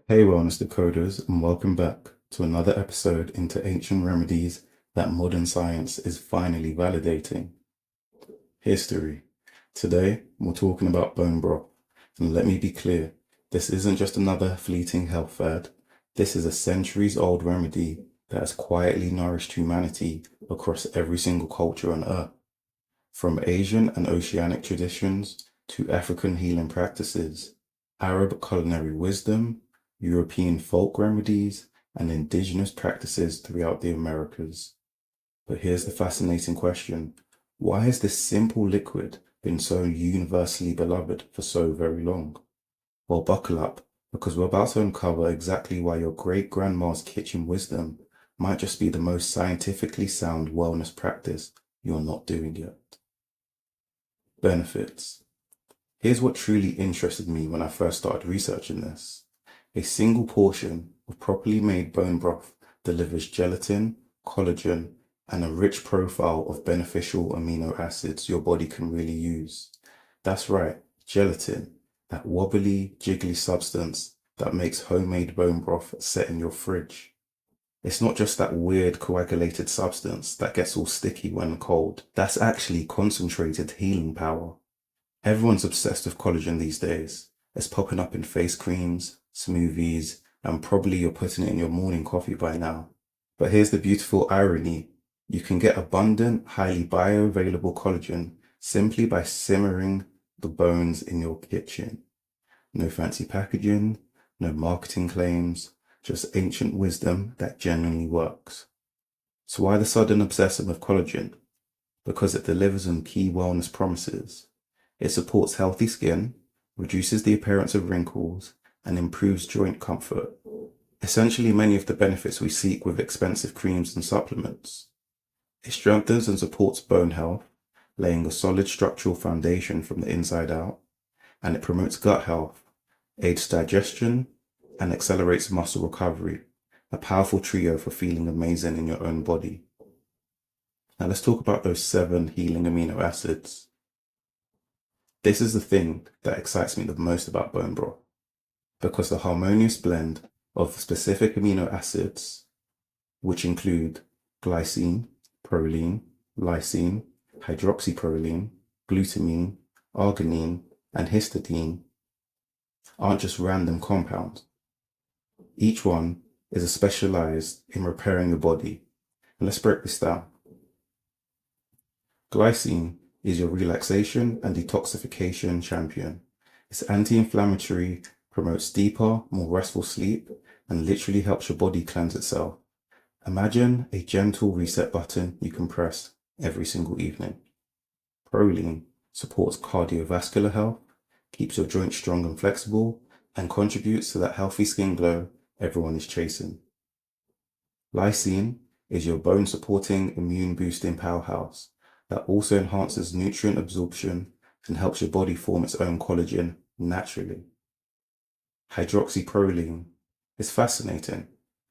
Hey Wellness Decoders, and welcome back to another episode into ancient remedies that modern science is finally validating. History. Today, we're talking about bone broth. And let me be clear, this isn't just another fleeting health fad. This is a centuries-old remedy that has quietly nourished humanity across every single culture on Earth. From Asian and Oceanic traditions to African healing practices, Arab culinary wisdom, European folk remedies, and indigenous practices throughout the Americas. But here's the fascinating question. Why has this simple liquid been so universally beloved for so very long? Well, buckle up, because we're about to uncover exactly why your great-grandma's kitchen wisdom might just be the most scientifically sound wellness practice you're not doing yet. Benefits. Here's what truly interested me when I first started researching this. A single portion of properly made bone broth delivers gelatin, collagen, and a rich profile of beneficial amino acids your body can really use. That's right, gelatin, that wobbly, jiggly substance that makes homemade bone broth set in your fridge. It's not just that weird coagulated substance that gets all sticky when cold. That's actually concentrated healing power. Everyone's obsessed with collagen these days. It's popping up in face creams, smoothies, and probably you're putting it in your morning coffee by now. But here's the beautiful irony. You can get abundant, highly bioavailable collagen simply by simmering the bones in your kitchen. No fancy packaging, no marketing claims, just ancient wisdom that genuinely works. So why the sudden obsession with collagen? Because it delivers on key wellness promises. It supports healthy skin, reduces the appearance of wrinkles, and improves joint comfort. Essentially many of the benefits we seek with expensive creams and supplements. It strengthens and supports bone health, laying a solid structural foundation from the inside out, and it promotes gut health, aids digestion, and accelerates muscle recovery, a powerful trio for feeling amazing in your own body. Now let's talk about those 7 healing amino acids. This is the thing that excites me the most about bone broth, because the harmonious blend of specific amino acids, which include glycine, proline, lysine, hydroxyproline, glutamine, arginine, and histidine, aren't just random compounds. Each one is specialized in repairing the body. And let's break this down. Glycine is your relaxation and detoxification champion. It's anti-inflammatory, promotes deeper, more restful sleep, and literally helps your body cleanse itself. Imagine a gentle reset button you can press every single evening. Proline supports cardiovascular health, keeps your joints strong and flexible, and contributes to that healthy skin glow everyone is chasing. Lysine is your bone-supporting, immune-boosting powerhouse that also enhances nutrient absorption and helps your body form its own collagen naturally. Hydroxyproline is fascinating.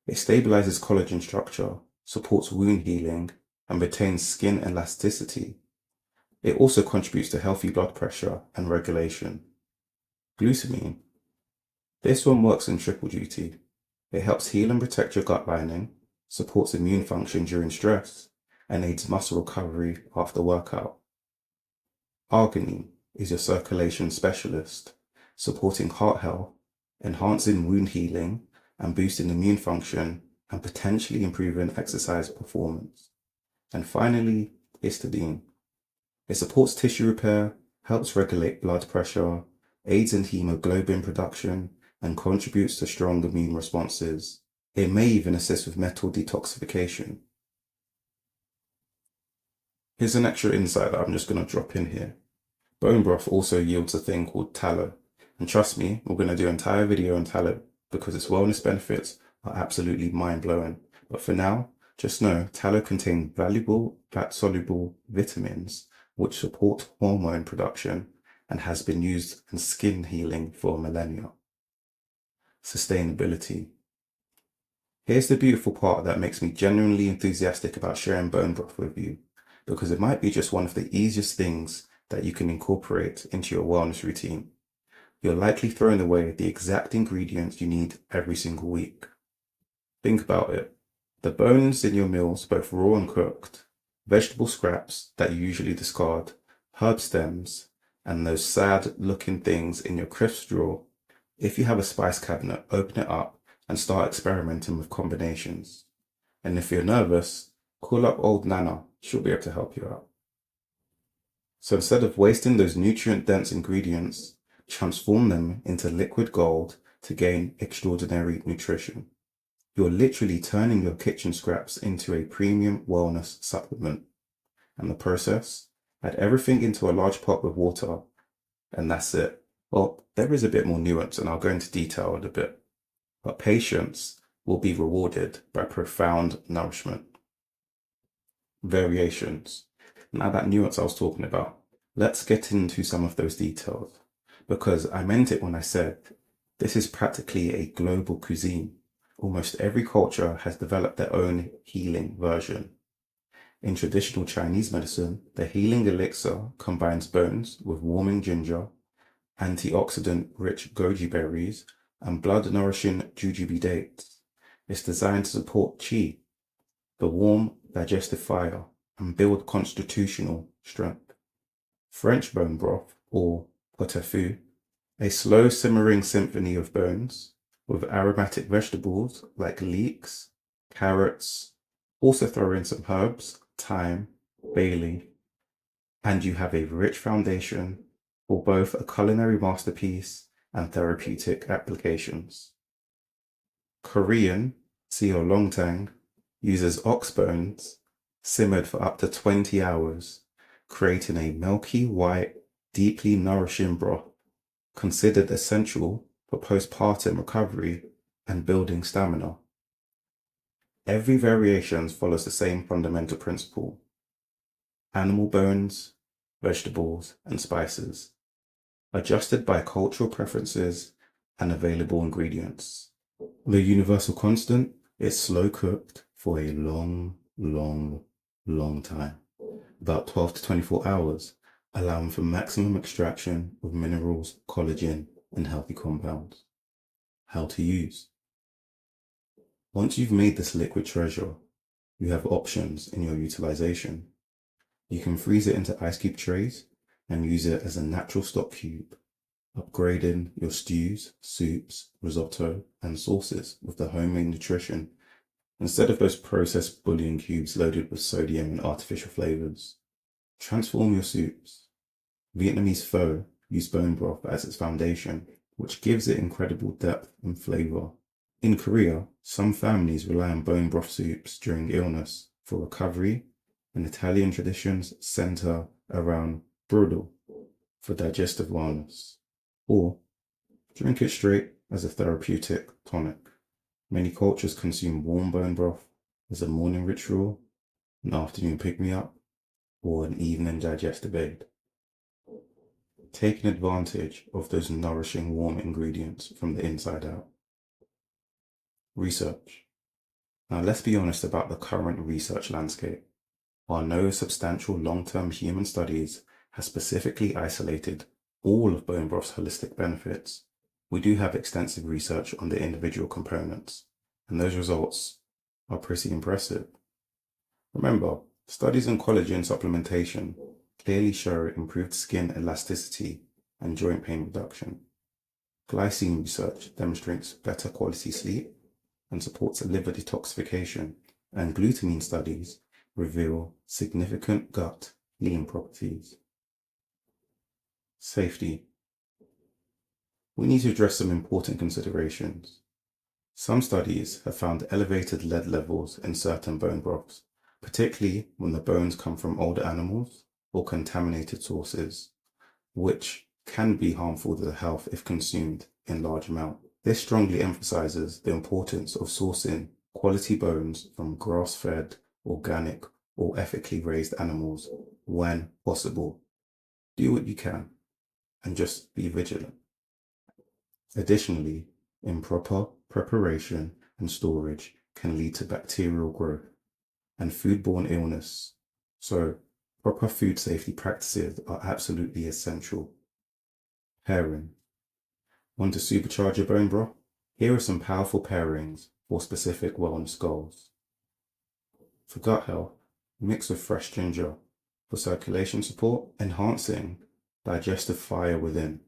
It stabilizes collagen structure, supports wound healing, and retains skin elasticity. It also contributes to healthy blood pressure and regulation. Glutamine. This one works in triple duty. It helps heal and protect your gut lining, supports immune function during stress, and aids muscle recovery after workout. Arginine is your circulation specialist, supporting heart health, enhancing wound healing, and boosting immune function, and potentially improving exercise performance. And finally, histidine. It supports tissue repair, helps regulate blood pressure, aids in hemoglobin production, and contributes to strong immune responses. It may even assist with metal detoxification. Here's an extra insight that I'm just going to drop in here. Bone broth also yields a thing called tallow. And trust me, we're going to do an entire video on tallow because its wellness benefits are absolutely mind-blowing. But for now, just know tallow contains valuable fat-soluble vitamins which support hormone production and has been used in skin healing for millennia. Sustainability. Here's the beautiful part that makes me genuinely enthusiastic about sharing bone broth with you, because it might be just one of the easiest things that you can incorporate into your wellness routine. you're likely throwing away the exact ingredients you need every single week. Think about it. The bones in your meals, both raw and cooked, vegetable scraps that you usually discard, herb stems, and those sad-looking things in your crisps drawer. If you have a spice cabinet, open it up and start experimenting with combinations. And if you're nervous, call up old Nana. She'll be able to help you out. So instead of wasting those nutrient-dense ingredients, transform them into liquid gold to gain extraordinary nutrition. You're literally turning your kitchen scraps into a premium wellness supplement. And the process? Add everything into a large pot with water, and that's it. Well, there is a bit more nuance, and I'll go into detail in a bit. But patience will be rewarded by profound nourishment. Variations. Now that nuance I was talking about, let's get into some of those details, because I meant it when I said this is practically a global cuisine. Almost every culture has developed their own healing version. In traditional Chinese medicine, the healing elixir combines bones with warming ginger, antioxidant-rich goji berries, and blood-nourishing jujube dates. It's designed to support qi, the warm digestive fire, and build constitutional strength. French bone broth, or pot-au-feu, a slow simmering symphony of bones, with aromatic vegetables like leeks, carrots, also throw in some herbs, thyme, bay leaf, and you have a rich foundation for both a culinary masterpiece and therapeutic applications. Korean seolleongtang uses ox bones simmered for up to 20 hours, creating a milky white, deeply nourishing broth, considered essential for postpartum recovery and building stamina. Every variation follows the same fundamental principle: animal bones, vegetables, and spices, adjusted by cultural preferences and available ingredients. The universal constant is slow cooked for a long time, about 12 to 24 hours, allowing for maximum extraction of minerals, collagen, and healthy compounds. How to use. Once you've made this liquid treasure, you have options in your utilization. You can freeze it into ice cube trays and use it as a natural stock cube, upgrading your stews, soups, risotto, and sauces with the homemade nutrition instead of those processed bouillon cubes loaded with sodium and artificial flavors. Transform your soups. Vietnamese pho use bone broth as its foundation, which gives it incredible depth and flavor. In Korea, some families rely on bone broth soups during illness for recovery, and Italian traditions center around brodo for digestive wellness, or drink it straight as a therapeutic tonic. Many cultures consume warm bone broth as a morning ritual, an afternoon pick-me-up, or an evening digestive aid. Taking advantage of those nourishing warm ingredients from the inside out. Research. Now let's be honest about the current research landscape. While no substantial long-term human studies have specifically isolated all of bone broth's holistic benefits, we do have extensive research on the individual components, and those results are pretty impressive. Remember, studies on collagen supplementation clearly show improved skin elasticity and joint pain reduction. Glycine research demonstrates better quality sleep and supports liver detoxification, and glutamine studies reveal significant gut healing properties. Safety. We need to address some important considerations. Some studies have found elevated lead levels in certain bone broths, particularly when the bones come from older animals or contaminated sources, which can be harmful to the health if consumed in large amounts. This strongly emphasizes the importance of sourcing quality bones from grass-fed, organic, or ethically raised animals when possible. Do what you can and just be vigilant. Additionally, improper preparation and storage can lead to bacterial growth and foodborne illness, so proper food safety practices are absolutely essential. Pairing. Want to supercharge your bone broth? Here are some powerful pairings for specific wellness goals. For gut health, mix with fresh ginger for circulation support, enhancing digestive fire within.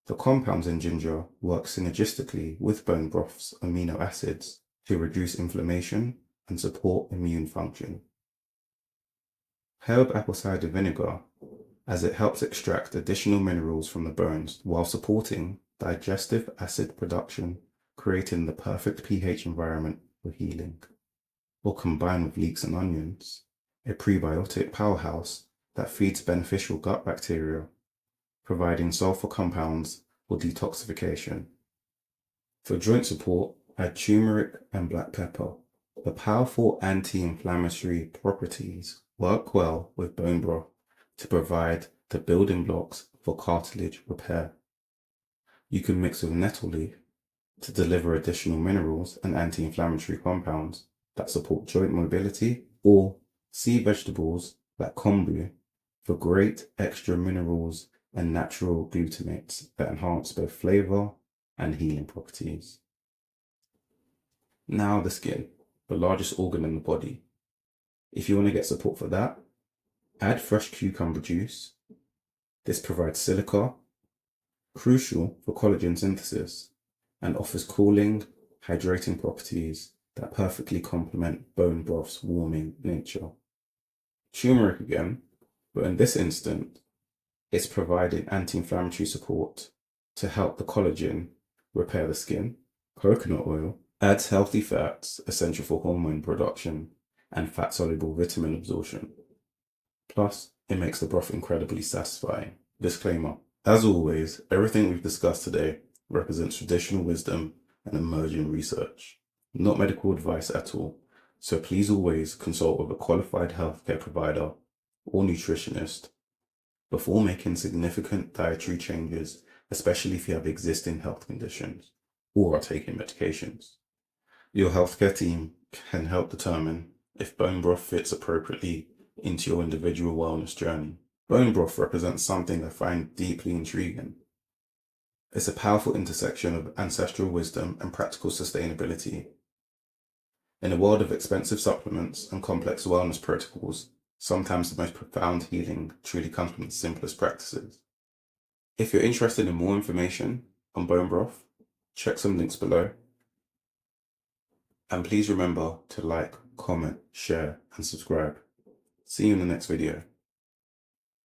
The compounds in ginger work synergistically with bone broth's amino acids to reduce inflammation and support immune function. Herb apple cider vinegar, as it helps extract additional minerals from the bones while supporting digestive acid production, creating the perfect pH environment for healing. Or combined with leeks and onions, a prebiotic powerhouse that feeds beneficial gut bacteria, providing sulfur compounds for detoxification. For joint support, add turmeric and black pepper. The powerful anti-inflammatory properties work well with bone broth to provide the building blocks for cartilage repair. You can mix with nettle leaf to deliver additional minerals and anti-inflammatory compounds that support joint mobility, or sea vegetables like kombu for great extra minerals and natural glutamates that enhance both flavor and healing properties. Now the skin, the largest organ in the body. If you want to get support for that, add fresh cucumber juice. This provides silica, crucial for collagen synthesis, and offers cooling, hydrating properties that perfectly complement bone broth's warming nature. Turmeric again, but in this instance, it's providing anti-inflammatory support to help the collagen repair the skin. Coconut oil adds healthy fats essential for hormone production and fat-soluble vitamin absorption. Plus, it makes the broth incredibly satisfying. Disclaimer: as always, everything we've discussed today represents traditional wisdom and emerging research, not medical advice at all, so please always consult with a qualified healthcare provider or nutritionist before making significant dietary changes, especially if you have existing health conditions or are taking medications. Your healthcare team can help determine if bone broth fits appropriately into your individual wellness journey. Bone broth represents something I find deeply intriguing. It's a powerful intersection of ancestral wisdom and practical sustainability. In a world of expensive supplements and complex wellness protocols, sometimes the most profound healing truly comes from the simplest practices. If you're interested in more information on bone broth, check some links below. And please remember to like, comment, share, and subscribe. See you in the next video.